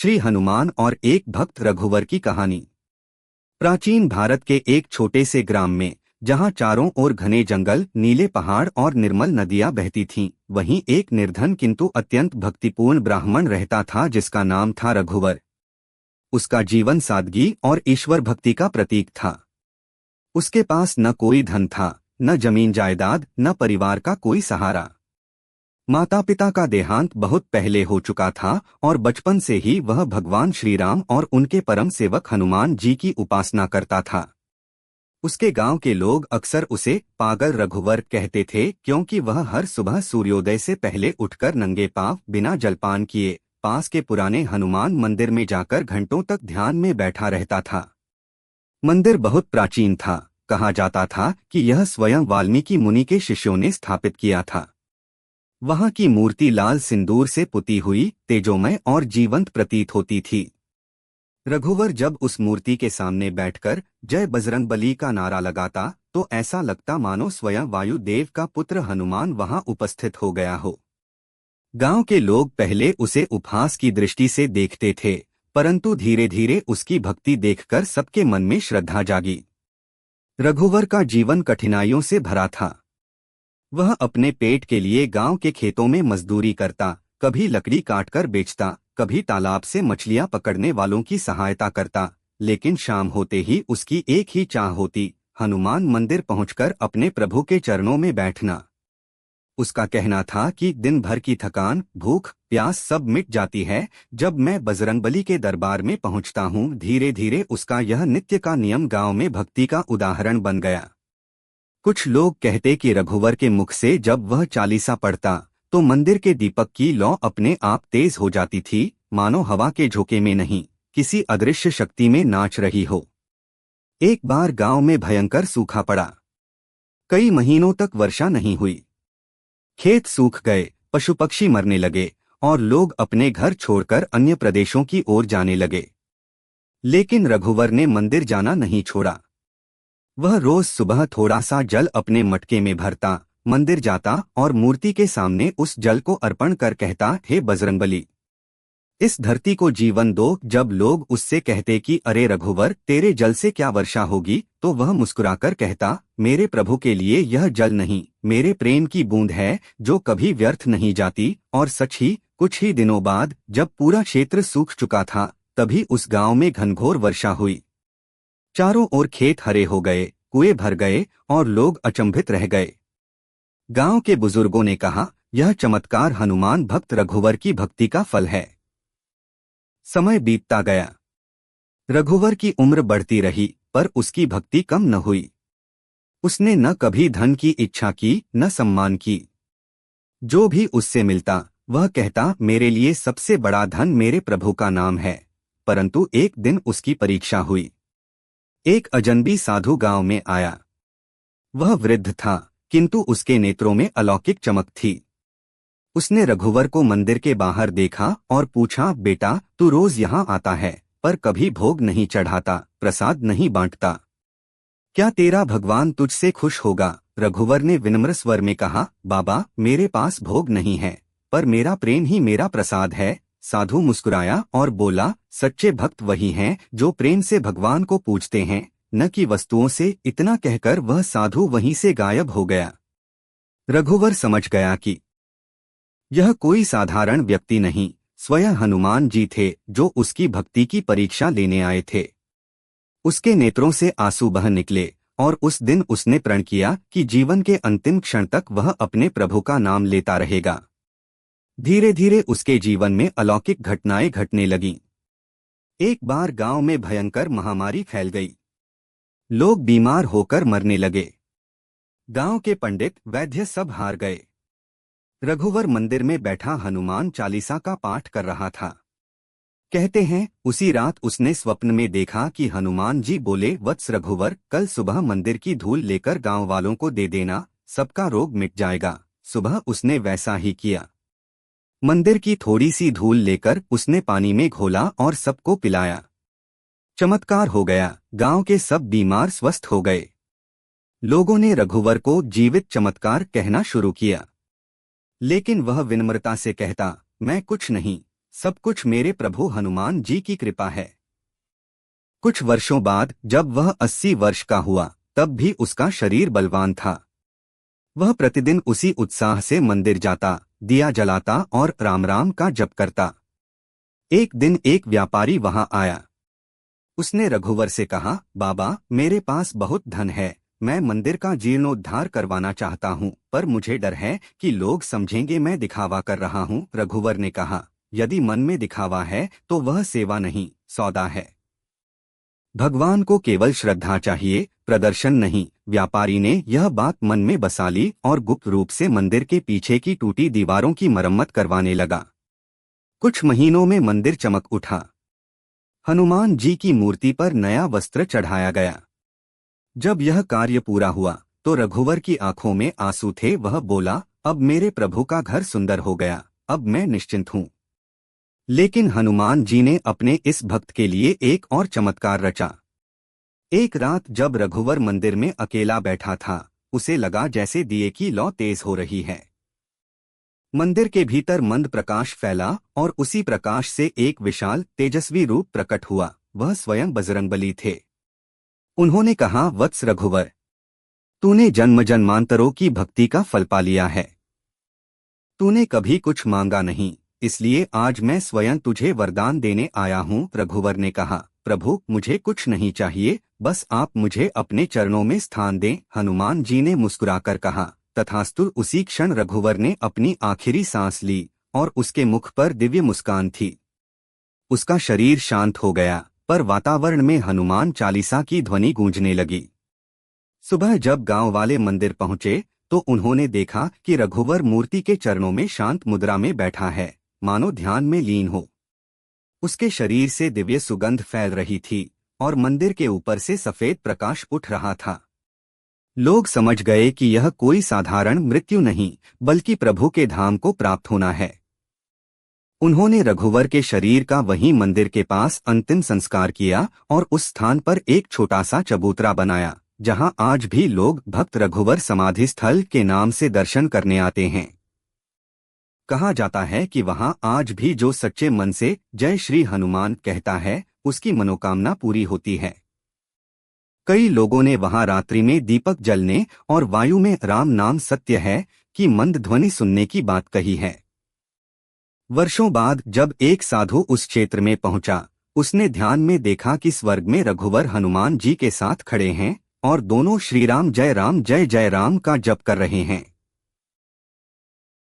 श्री हनुमान और एक भक्त रघुवर की कहानी। प्राचीन भारत के एक छोटे से ग्राम में, जहां चारों ओर घने जंगल, नीले पहाड़ और निर्मल नदियां बहती थीं, वहीं एक निर्धन किंतु अत्यंत भक्तिपूर्ण ब्राह्मण रहता था जिसका नाम था रघुवर। उसका जीवन सादगी और ईश्वर भक्ति का प्रतीक था। उसके पास न कोई धन था, न जमीन जायदाद, न परिवार का कोई सहारा। माता पिता का देहांत बहुत पहले हो चुका था और बचपन से ही वह भगवान श्री राम और उनके परम सेवक हनुमान जी की उपासना करता था। उसके गांव के लोग अक्सर उसे पागल रघुवर कहते थे, क्योंकि वह हर सुबह सूर्योदय से पहले उठकर नंगे पांव बिना जलपान किए पास के पुराने हनुमान मंदिर में जाकर घंटों तक ध्यान में बैठा रहता था। मंदिर बहुत प्राचीन था। कहा जाता था कि यह स्वयं वाल्मीकि मुनि के शिष्यों ने स्थापित किया था। वहां की मूर्ति लाल सिंदूर से पुती हुई, तेजोमय और जीवंत प्रतीत होती थी। रघुवर जब उस मूर्ति के सामने बैठकर जय बजरंगबली का नारा लगाता तो ऐसा लगता मानो स्वयं वायुदेव का पुत्र हनुमान वहां उपस्थित हो गया हो। गांव के लोग पहले उसे उपहास की दृष्टि से देखते थे, परंतु धीरे धीरे उसकी भक्ति देखकर सबके मन में श्रद्धा जागी। रघुवर का जीवन कठिनाइयों से भरा था। वह अपने पेट के लिए गांव के खेतों में मजदूरी करता, कभी लकड़ी काटकर बेचता, कभी तालाब से मछलियां पकड़ने वालों की सहायता करता। लेकिन शाम होते ही उसकी एक ही चाह होती, हनुमान मंदिर पहुंचकर अपने प्रभु के चरणों में बैठना। उसका कहना था कि दिन भर की थकान, भूख, प्यास सब मिट जाती है जब मैं बजरंगबली के दरबार में पहुंचता हूं। धीरे धीरे उसका यह नित्य का नियम गांव में भक्ति का उदाहरण बन गया। कुछ लोग कहते कि रघुवर के मुख से जब वह चालीसा पढ़ता तो मंदिर के दीपक की लौ अपने आप तेज हो जाती थी, मानो हवा के झोंके में नहीं, किसी अदृश्य शक्ति में नाच रही हो। एक बार गांव में भयंकर सूखा पड़ा। कई महीनों तक वर्षा नहीं हुई। खेत सूख गए, पशु पक्षी मरने लगे और लोग अपने घर छोड़कर अन्य प्रदेशों की ओर जाने लगे। लेकिन रघुवर ने मंदिर जाना नहीं छोड़ा। वह रोज सुबह थोड़ा सा जल अपने मटके में भरता, मंदिर जाता और मूर्ति के सामने उस जल को अर्पण कर कहता, हे बजरंगबली, इस धरती को जीवन दो। जब लोग उससे कहते कि अरे रघुवर, तेरे जल से क्या वर्षा होगी, तो वह मुस्कुराकर कहता, मेरे प्रभु के लिए यह जल नहीं, मेरे प्रेम की बूंद है जो कभी व्यर्थ नहीं जाती। और सच ही, कुछ ही दिनों बाद जब पूरा क्षेत्र सूख चुका था, तभी उस गांव में घनघोर वर्षा हुई। चारों ओर खेत हरे हो गए, कुएं भर गए और लोग अचंभित रह गए। गांव के बुजुर्गों ने कहा, यह चमत्कार हनुमान भक्त रघुवर की भक्ति का फल है। समय बीतता गया। रघुवर की उम्र बढ़ती रही, पर उसकी भक्ति कम न हुई। उसने न कभी धन की इच्छा की, न सम्मान की। जो भी उससे मिलता वह कहता, मेरे लिए सबसे बड़ा धन मेरे प्रभु का नाम है। परंतु एक दिन उसकी परीक्षा हुई। एक अजनबी साधु गांव में आया। वह वृद्ध था, किंतु उसके नेत्रों में अलौकिक चमक थी। उसने रघुवर को मंदिर के बाहर देखा और पूछा, बेटा, तू रोज यहाँ आता है पर कभी भोग नहीं चढ़ाता, प्रसाद नहीं बांटता, क्या तेरा भगवान तुझसे खुश होगा? रघुवर ने विनम्र स्वर में कहा, बाबा, मेरे पास भोग नहीं है, पर मेरा प्रेम ही मेरा प्रसाद है। साधु मुस्कुराया और बोला, सच्चे भक्त वही हैं जो प्रेम से भगवान को पूजते हैं, न कि वस्तुओं से। इतना कहकर वह साधु वहीं से गायब हो गया। रघुवर समझ गया कि यह कोई साधारण व्यक्ति नहीं, स्वयं हनुमान जी थे जो उसकी भक्ति की परीक्षा लेने आए थे। उसके नेत्रों से आंसू बह निकले और उस दिन उसने प्रण किया कि जीवन के अंतिम क्षण तक वह अपने प्रभु का नाम लेता रहेगा। धीरे धीरे उसके जीवन में अलौकिक घटनाएं घटने लगीं। एक बार गांव में भयंकर महामारी फैल गई। लोग बीमार होकर मरने लगे। गांव के पंडित, वैद्य सब हार गए। रघुवर मंदिर में बैठा हनुमान चालीसा का पाठ कर रहा था। कहते हैं, उसी रात उसने स्वप्न में देखा कि हनुमान जी बोले, वत्स रघुवर, कल सुबह मंदिर की धूल लेकर गांव वालों को दे देना, सबका रोग मिट जाएगा। सुबह उसने वैसा ही किया। मंदिर की थोड़ी सी धूल लेकर उसने पानी में घोला और सबको पिलाया। चमत्कार हो गया, गांव के सब बीमार स्वस्थ हो गए। लोगों ने रघुवर को जीवित चमत्कार कहना शुरू किया। लेकिन वह विनम्रता से कहता, मैं कुछ नहीं, सब कुछ मेरे प्रभु हनुमान जी की कृपा है। कुछ वर्षों बाद जब वह 80 वर्ष का हुआ, तब भी उसका शरीर बलवान था। वह प्रतिदिन उसी उत्साह से मंदिर जाता, दिया जलाता और राम राम का जप करता। एक दिन एक व्यापारी वहां आया। उसने रघुवर से कहा, बाबा, मेरे पास बहुत धन है, मैं मंदिर का जीर्णोद्धार करवाना चाहता हूँ, पर मुझे डर है कि लोग समझेंगे मैं दिखावा कर रहा हूँ। रघुवर ने कहा, यदि मन में दिखावा है तो वह सेवा नहीं, सौदा है। भगवान को केवल श्रद्धा चाहिए, प्रदर्शन नहीं। व्यापारी ने यह बात मन में बसा ली और गुप्त रूप से मंदिर के पीछे की टूटी दीवारों की मरम्मत करवाने लगा। कुछ महीनों में मंदिर चमक उठा। हनुमान जी की मूर्ति पर नया वस्त्र चढ़ाया गया। जब यह कार्य पूरा हुआ तो रघुवर की आंखों में आंसू थे। वह बोला, अब मेरे प्रभु का घर सुंदर हो गया, अब मैं निश्चिंत हूँ। लेकिन हनुमान जी ने अपने इस भक्त के लिए एक और चमत्कार रचा। एक रात जब रघुवर मंदिर में अकेला बैठा था, उसे लगा जैसे दिए की लौ तेज हो रही है। मंदिर के भीतर मंद प्रकाश फैला और उसी प्रकाश से एक विशाल तेजस्वी रूप प्रकट हुआ। वह स्वयं बजरंगबली थे। उन्होंने कहा, वत्स रघुवर, तूने जन्म जन्मांतरों की भक्ति का फल पा लिया है। तूने कभी कुछ मांगा नहीं, इसलिए आज मैं स्वयं तुझे वरदान देने आया हूँ। रघुवर ने कहा, प्रभु, मुझे कुछ नहीं चाहिए, बस आप मुझे अपने चरणों में स्थान दें। हनुमान जी ने मुस्कुराकर कहा, तथास्तु। उसी क्षण रघुवर ने अपनी आखिरी सांस ली और उसके मुख पर दिव्य मुस्कान थी। उसका शरीर शांत हो गया, पर वातावरण में हनुमान चालीसा की ध्वनि गूंजने लगी। सुबह जब गांव वाले मंदिर पहुंचे तो उन्होंने देखा कि रघुवर मूर्ति के चरणों में शांत मुद्रा में बैठा है, मानो ध्यान में लीन हो। उसके शरीर से दिव्य सुगंध फैल रही थी और मंदिर के ऊपर से सफेद प्रकाश उठ रहा था। लोग समझ गए कि यह कोई साधारण मृत्यु नहीं, बल्कि प्रभु के धाम को प्राप्त होना है। उन्होंने रघुवर के शरीर का वहीं मंदिर के पास अंतिम संस्कार किया और उस स्थान पर एक छोटा सा चबूतरा बनाया, जहां आज भी लोग भक्त रघुवर समाधि स्थल के नाम से दर्शन करने आते हैं। कहा जाता है कि वहां आज भी जो सच्चे मन से जय श्री हनुमान कहता है, उसकी मनोकामना पूरी होती है। कई लोगों ने वहां रात्रि में दीपक जलने और वायु में राम नाम सत्य है कि मंद ध्वनि सुनने की बात कही है। वर्षों बाद जब एक साधु उस क्षेत्र में पहुंचा, उसने ध्यान में देखा कि स्वर्ग में रघुवर हनुमान जी के साथ खड़े हैं और दोनों श्री राम जय जय राम का जप कर रहे हैं।